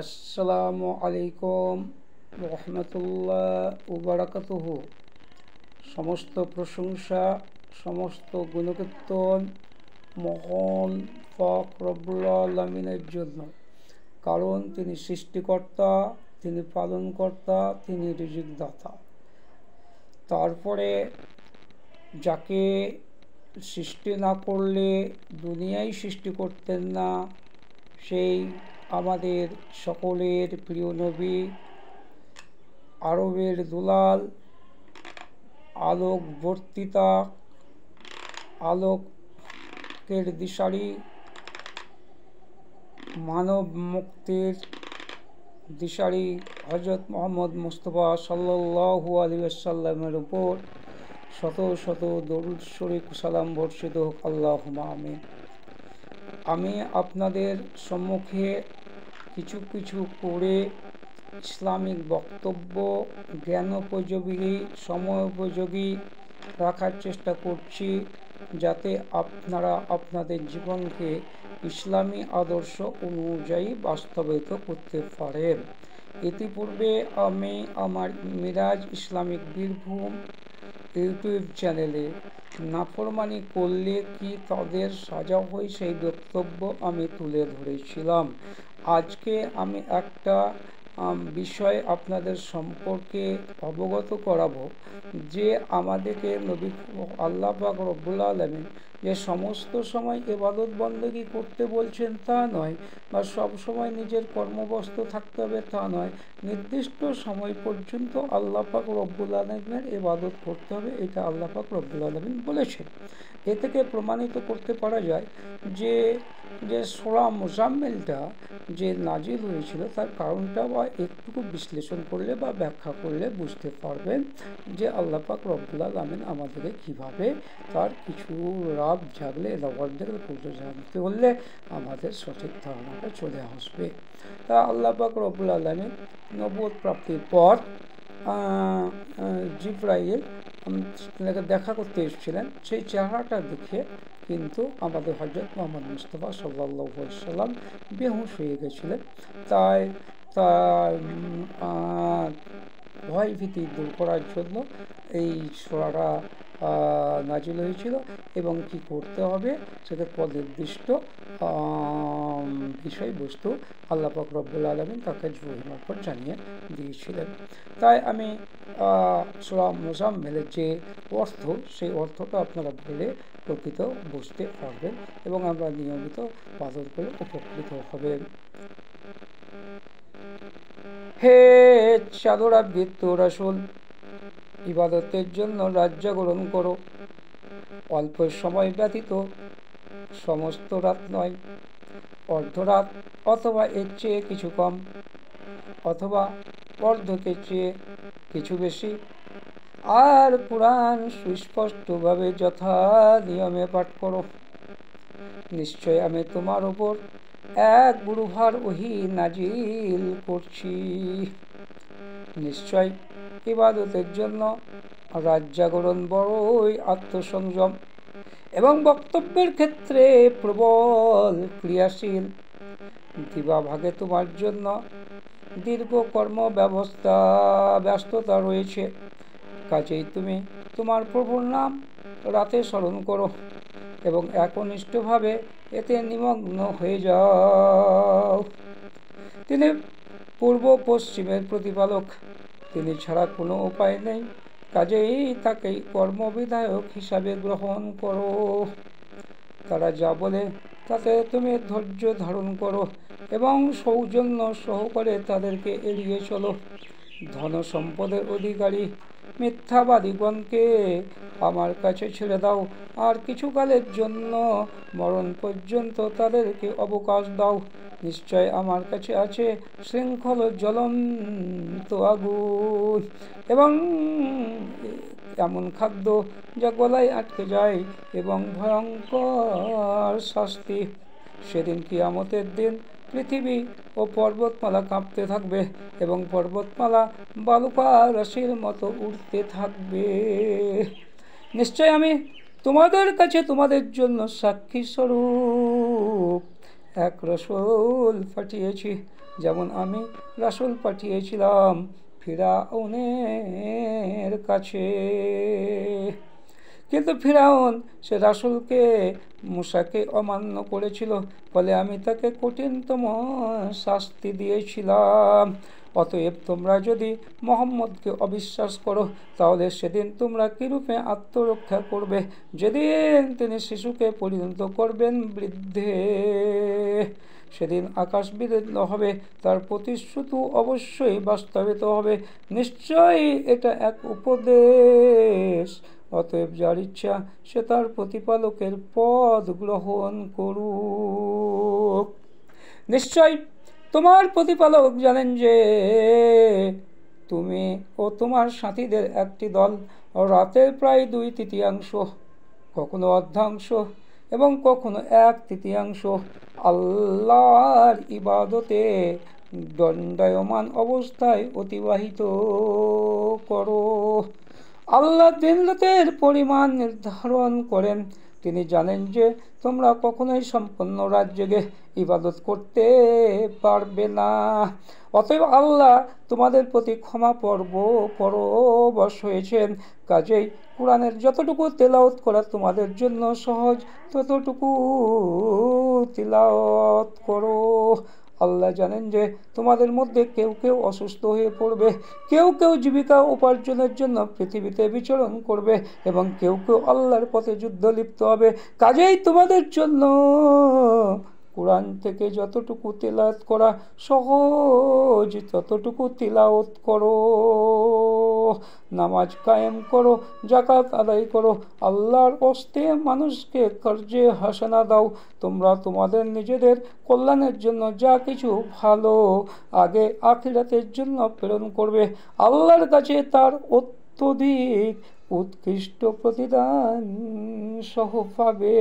আসসালামু আলাইকুম রহমতুল্লাহ ওবারাকাতুহু। সমস্ত প্রশংসা, সমস্ত গুণকীর্তন মহান পাক রব্বুল আলামিনের জন্য, কারণ তিনি সৃষ্টিকর্তা, তিনি পালনকর্তা, তিনি রিজিকদাতা। তারপরে যাকে সৃষ্টি না করলে দুনিয়াই সৃষ্টি করতেন না, সেই আমাদের সকলের প্রিয় নবী, আরবের দুলাল, আলোক বর্তিতা, আলোকের দিশারি, মানব মুক্তির দিশারি হজরত মোহাম্মদ মুস্তফা সাল্লাল্লাহু আলাইহি ওয়াসাল্লামের উপর শত শত দরুদ শরীফ সালাম বর্ষিত হোক, আল্লাহুম্মা আমিন। আমি আপনাদের সম্মুখে কিছু কিছু করে ইসলামিক বক্তব্য জ্ঞানোপযোগী, সময়োপযোগী রাখার চেষ্টা করছি, যাতে আপনারা আপনাদের জীবনকে ইসলামী আদর্শ অনুযায়ী বাস্তবায়িত করতে পারেন। ইতিপূর্বে আমি আমার মিরাজ ইসলামিক বীরভূম ইউটিউব চ্যানেলে নাফরমানি করলে কি তাদের সাজা হয় সেই বক্তব্য আমি তুলে ধরেছিলাম। আজকে আমি একটা বিষয় আপনাদের সম্পর্কে অবগত করাবো, যে আমাদেরকে নবী আল্লাহ পাক রব্বুল আলামিন যে সমস্ত সময় ইবাদত বন্দেগী করতে বলছেন তা নয়, বা সব সময় নিজের কর্মব্যস্ত থাকতে হবে তা নয়, নির্দিষ্ট সময় পর্যন্ত আল্লাহ পাক রব্বুল আলামিনের ইবাদত করতে হবে, এটা আল্লাহ পাক রব্বুল আলামিন বলেছেন। এ থেকে প্রমাণিত করতে পারা যায় যে সূরা মুজাম্মিলটা যে নাজিল হয়েছিল তার কারণটা বা একটুকু বিশ্লেষণ করলে বা ব্যাখ্যা করলে বুঝতে পারবেন যে আল্লাহ পাক রব্বুল আলামিন আমাদেরকে কীভাবে তার কিছু রাত জাগলে রবারদের পুজো জানতে হলে আমাদের সঠিক ধারণাটা চলে আসবে। তা আল্লাহ পাক রব্বুল আলামিন নবুয়ত প্রাপ্তির পর জিবরাইল দেখা করতে এসেছিলেন, সেই চেহারাটা দেখে কিন্তু আমাদের হযরত মুহাম্মদ মুস্তাফা সাল্লাল্লাহু আলাইহি সাল্লাম বেহুশ হয়ে গেছিলেন। তাই তার ভয় ভীতি দূর করার জন্য এই সূরাটা নাজিল হয়েছিল, এবং কি করতে হবে সেটা নির্দিষ্ট বিষয়বস্তু আল্লাহ পাক রব্বুল আলামিন তাকে ওহী মারফত জানিয়ে দিয়েছিলেন। তাই আমি সূরা মুজাম্মিলের যে অর্থ, সেই অর্থটা আপনারা বলে প্রকৃত বুঝতে পারবেন এবং আমরা নিয়মিত পালন করে উপকৃত হবেন। হে চাদরা বৃত্ত রাসূল, ইবাদতের জন্য রাত জাগরণ করো। অল্প সময় ব্যতীত, সমস্ত রাত নয়, অর্ধরাত অথবা এর চেয়ে কিছু কম, অথবা অর্ধকের চেয়ে কিছু বেশি, আর কুরআন সুস্পষ্টভাবে যথা নিয়মে পাঠ করো। নিশ্চয় আমি তোমার উপর এক গুরুভার ওহী নাজিল করছি। নিশ্চয় ইবাদতের জন্য রাত জাগরণ বড়ই আত্মসংযম এবং বক্তব্যের ক্ষেত্রে প্রবল ক্রিয়াশীল। দিবাভাগে তোমার জন্য দীর্ঘ কর্ম ব্যস্ততা রয়েছে, কাজেই তুমি তোমার প্রভুর নাম রাতে স্মরণ করো এবং একনিষ্ঠভাবে এতে নিমগ্ন হয়ে যাও। তিনি পূর্ব পশ্চিমের প্রতিপালক, তিনি ছাড়া কোনো উপায় নেই, কাজেই তাকেই কর্মবিধায়ক হিসাবে গ্রহণ করো। তারা যা বলে তাতে তুমি ধৈর্য ধারণ করো এবং সৌজন্য সহকারে তাদেরকে এড়িয়ে চলো। ধন সম্পদের অধিকারী মিথ্যাবাদীগণকে আমার কাছে ছেড়ে দাও, আর কিছুকালের জন্য মরণ পর্যন্ত তাদেরকে অবকাশ দাও। নিশ্চয় আমার কাছে আছে শৃঙ্খল জ্বলন্ত আগুন এবং এমন খাদ্য যা গলায় আটকে যায়, এবং ভয়ঙ্কর শাস্তি। সেদিন কিয়ামতের দিন পৃথিবী ও পর্বতমালা কাঁপতে থাকবে এবং পর্বতমালা বালুকা রাশির মতো উড়তে থাকবে। নিশ্চয় আমি তোমাদের কাছে তোমাদের জন্য সাক্ষী স্বরূপ এক রাসূল পাঠিয়েছি, যেমন আমি রাসূল পাঠিয়েছিলাম ফিরআউনের কাছে। কিন্তু ফিরআউন সে রাসূলকে মূসাকে অমান্য করেছিল, ফলে আমি তাকে কঠিনতম শাস্তি দিয়েছিলাম। অতএব তোমরা যদি মুহাম্মদকে অবিশ্বাস করো, তাহলে সেদিন তোমরা কিরূপে আত্মরক্ষা করবে, যেদিন তিনি শিশুকে পরিণত করবেন বৃদ্ধে? সেদিন আকাশ বিদীর্ণ হবে, তার প্রতিশ্রুতি অবশ্যই বাস্তবায়িত হবে। নিশ্চয়ই এটা এক উপদেশ। অতএব যার ইচ্ছা সে তার প্রতিপালকের পথ গ্রহণ করুক। নিশ্চয় তোমার প্রতিপালক জানেন যে তুমি ও তোমার সাথীদের একটি দল রাতের প্রায় 2/3, কখনো অর্ধাংশ এবং কখনো 1/3 আল্লাহর ইবাদতে দণ্ডায়মান অবস্থায় অতিবাহিত করো। আল্লাহ দিন-রাতের পরিমাণ নির্ধারণ করেন। তিনি জানেন যে তোমরা কখনোই সম্পূর্ণ রাত জেগে ইবাদত করতে পারবে না। অতএব আল্লাহ তোমাদের প্রতি ক্ষমা পরবশ হয়েছেন। কাজেই কোরআনের যতটুকু তেলাওয়াত করা তোমাদের জন্য সহজ, ততটুকু তিলাওয়াত করো। আল্লাহ জানেন যে তোমাদের মধ্যে কেউ কেউ অসুস্থ হয়ে পড়বে, কেউ কেউ জীবিকা উপার্জনের জন্য পৃথিবীতে বিচরণ করবে এবং কেউ কেউ আল্লাহর পথে যুদ্ধ লিপ্ত হবে। কাজেই তোমাদের জন্য কোরআন থেকে যতটুকু তিলাওয়াত করা সহজ ততটুকু তিলাওয়াত করো। নামাজ কায়েম করো, যাকাত আদায় করো, আল্লাহর হস্তে মানুষকে কর্জে হাসানা দাও। তোমরা তোমাদের নিজেদের কল্যাণের জন্য যা কিছু ভালো আগে আখিরাতের জন্য প্রেরণ করবে, আল্লাহর কাছে তার অত্যধিক উৎকৃষ্ট প্রতিদান সহ পাবে।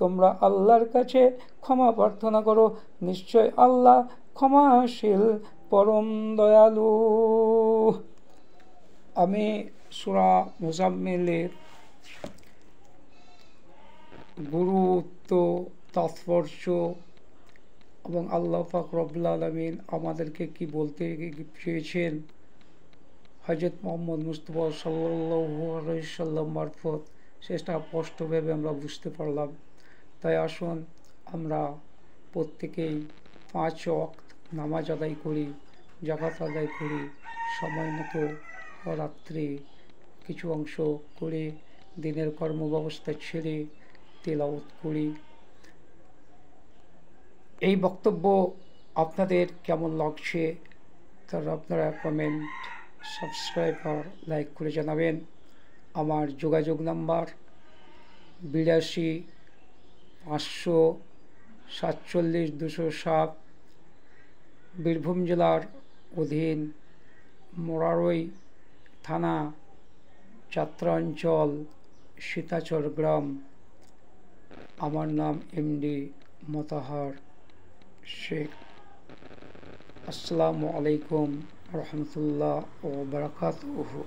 তোমরা আল্লাহর কাছে ক্ষমা প্রার্থনা করো, নিশ্চয় আল্লাহ ক্ষমাশীল পরম দয়ালু। আমি সূরা মুজাম্মিলের গুরুত্ব, তাৎপর্য এবং আল্লাহ পাক রব্বুল আলামিন আমাদেরকে কি বলতে চেয়েছেন হযরত মুহাম্মদ মুস্তাফা সাল্লাল্লাহু আলাইহি সাল্লাম মারফত সেটা স্পষ্টভাবে আমরা বুঝতে পারলাম। তাই আসুন আমরা প্রত্যেকেই 5 ওয়াক্ত নামাজ আদায় করি, যাকাত আদায় করি, সময় মতো রাত্রে কিছু অংশ করে দিনের কর্মব্যবস্থা ছেড়ে তেলাওয়াত করি। এই বক্তব্য আপনাদের কেমন লাগছে তার আপনারা কমেন্ট, সাবস্ক্রাইব আর লাইক করে জানাবেন। আমার যোগাযোগ নাম্বার 82 547 207, বীরভূম জেলার অধীন মোরারই থানা, যাত্রা অঞ্চল, সীতাচর গ্রাম। আমার নাম এমডি মোতাহার শেখ। আসসালামু আলাইকুম রহমতুল্লাহ ওয়া বারাকাতুহু।